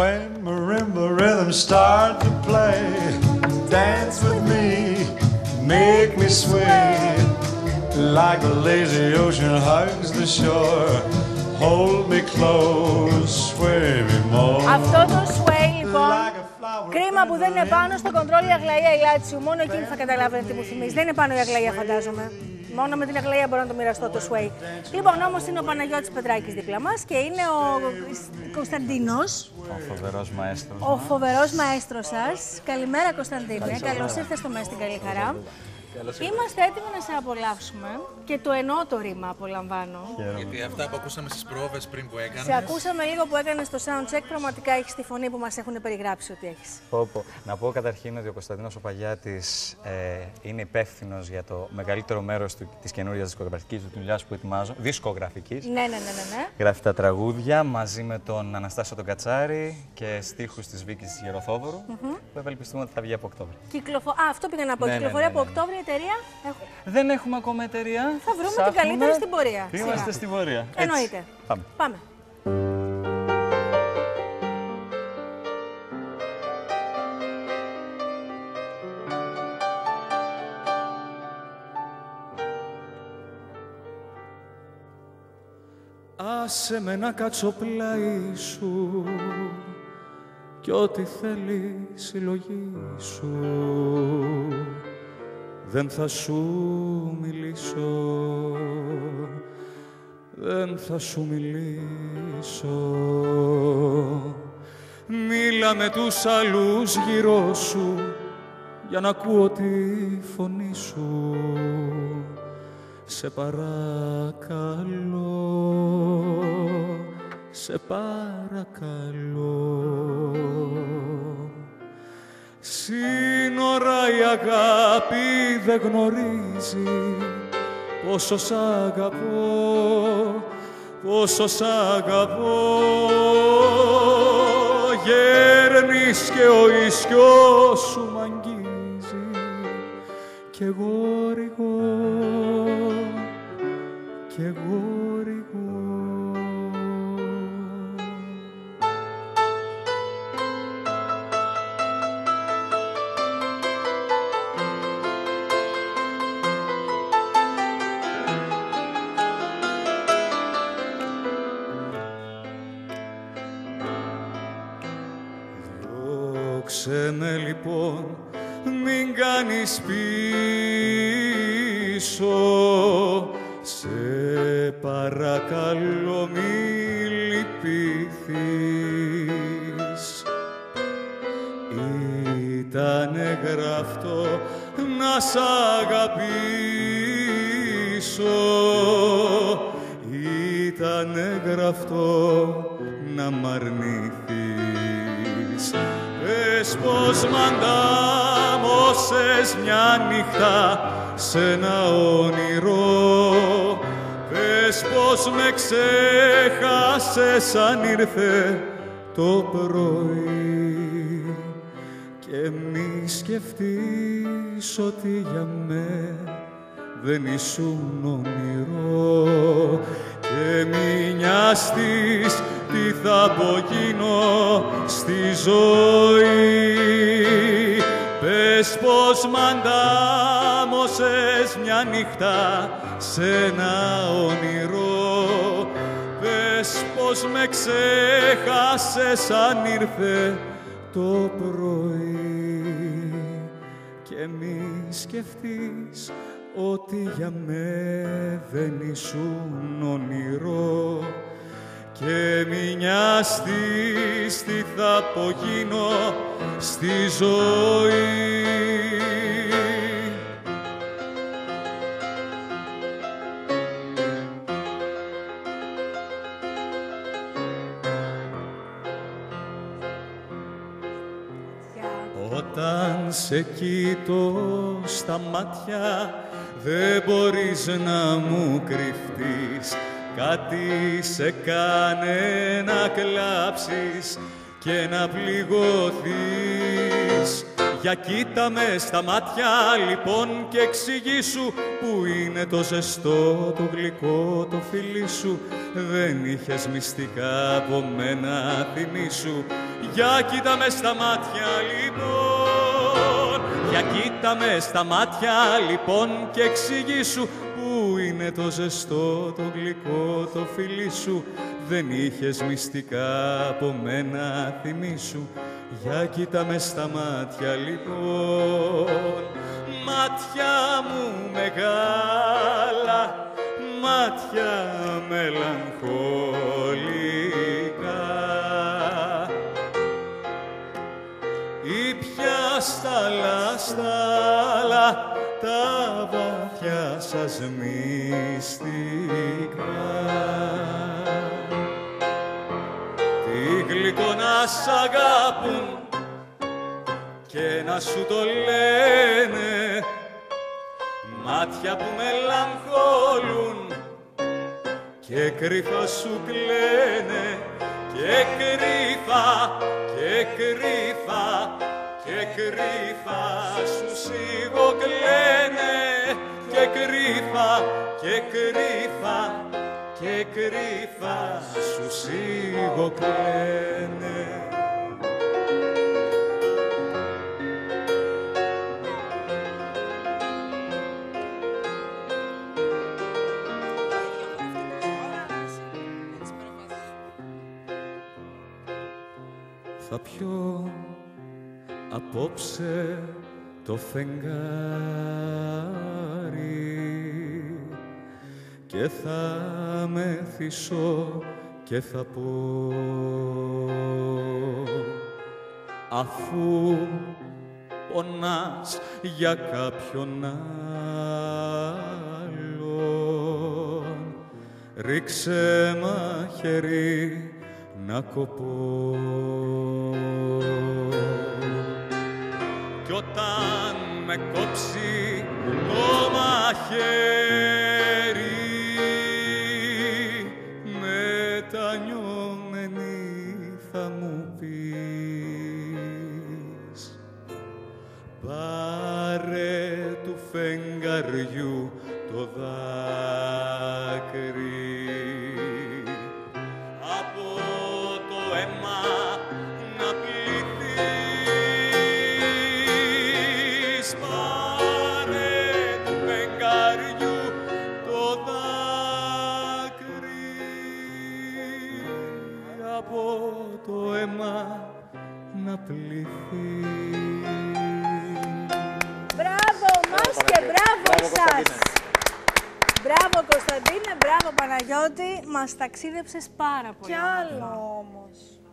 When marimba rhythms start to play, dance with me, make me sway, like the lazy ocean hugs the shore. Hold me close, sway me more. Αυτό το sway λοιπόν, κρίμα που δεν είναι πάνω στο κοντρόλ η Αγλαία Ηλάτσιου. Μόνο εκείνη θα καταλάβετε τι μου θυμίζει. Δεν είναι πάνω η Αγλαία, φαντάζομαι. Μόνο με την Αγλαία μπορώ να το μοιραστώ το sway. Λοιπόν, όμως είναι ο Παναγιώτης Πετράκης δίπλα μας και είναι ο Κωνσταντίνος. Ο φοβερός μαέστρος. Ο φοβερός μαέστρος σας. Καλημέρα, Κωνσταντίνε. Καλώς ήρθες στο Μέσα στην Καλή Χαρά. Είμαστε έτοιμοι να σε απολαύσουμε και το εννοώ το ρήμα, απολαμβάνω. Γιατί αυτά που ακούσαμε στις πρόβες πριν που έκανες. Σε ακούσαμε λίγο που έκανες το soundcheck, πραγματικά έχεις τη φωνή που μας έχουν περιγράψει ότι έχεις. Να πω καταρχήν ότι ο Κωνσταντίνος ο Παγιάτης είναι υπεύθυνος για το μεγαλύτερο μέρος της καινούριας δισκογραφικής του δουλειάς που ετοιμάζω. Δισκογραφικής. Ναι. Γράφει τα τραγούδια μαζί με τον Αναστάσιο τον Κατσάρη και στίχους της Βίκης Γεροθόδωρου, που ευελπιστούμε ότι θα βγει από Οκτώβριο. Αυτό πήγα να πω. Κυκλοφορεί από Οκτώβριο. Εταιρεία. Δεν έχουμε ακόμα εταιρεία. Θα βρούμε την καλύτερη στην πορεία. Είμαστε στην πορεία. Εννοείται. Πάμε. Άσε με να κάτσω πλάι σου κι ό,τι θέλει συλλογή σου. Δεν θα σου μιλήσω, δεν θα σου μιλήσω. Μίλα με τους άλλους γύρω σου για να ακούω τη φωνή σου. Σε παρακαλώ, σε παρακαλώ. Σύνορα η αγάπη δεν γνωρίζει πόσο σ' αγαπώ, πόσο σ' αγαπώ. Γέρνεις και ο ίσιος σου μ' αγγίζει κι εγώ ρηγώ, κι εγώ ρηγώ. Διώξε με λοιπόν, μην κάνεις πίσω. Σε παρακαλώ μη λυπηθείς. Ήτανε γραφτό να σ' αγαπήσω. Ήτανε γραφτό να μ' αρνηθείς. Πες πως μ' αντάμωσες μια νύχτα σ' ένα όνειρο. Πες πως με ξέχασες αν ήρθε το πρωί. Και μη σκεφτείς ότι για με δεν ήσουν όνειρο. Και μη νοιαστείς τι θα απογίνω στη ζωή. Πες πως μ' αντάμωσες μια νύχτα σ' ένα όνειρο. Πες πως με ξέχασες αν ήρθε το πρωί. Και μη σκεφτείς ότι για με δεν ήσουν όνειρο. Και μη νοιαστείς τι θα απογίνω στη ζωή. Όταν σε κοιτώ στα μάτια δεν μπορείς να μου κρυφτείς. Κάτι σε κάνε να κλάψεις και να πληγωθείς. Για κοίτα με στα μάτια λοιπόν και εξηγήσου που είναι το ζεστό, το γλυκό, το φιλί σου. Δεν είχες μυστικά από μένα θυμήσου. Για κοίτα με στα μάτια λοιπόν, για κοίτα με στα μάτια λοιπόν και εξηγήσου πού είναι το ζεστό, το γλυκό, το φιλί σου. Δεν είχες μυστικά από μένα, θυμήσου. Για κοίτα με στα μάτια λοιπόν, μάτια μου μεγάλα, μάτια μελαγχολικά. Ήπια στάλα τα βαθιά σας μυστικά. Τι γλυκό να σ' αγάπουν και να σου το λένε, μάτια που μελαγχολούν και κρυφά σου κλαίνε, και κρυφά, και κρυφά, και κρυφά σου σιγοκλαίνε, και κρυφά, και κρυφά, και κρυφά σου σιγοκλαίνε. Θα πιω απόψε το φεγγάρι και θα μεθυσώ και θα πω, αφού πονάς για κάποιον άλλον, ρίξε μαχαίρι να κοπώ. Κι όταν με κόψει το μαχαίρι, μετανιωμένη θα μου πεις, πάρε του φεγγαριού το δάκρυ, από το αίμα να πληθείς, πάρε του φεγγαριού το δάκρυ, από το αίμα να πληθείς. Μπράβο μας και μπράβο σας! Μπράβο Κωνσταντίνε, μπράβο Παναγιώτη, μας ταξίδεψες πάρα πολύ. Κι άλλο όμως.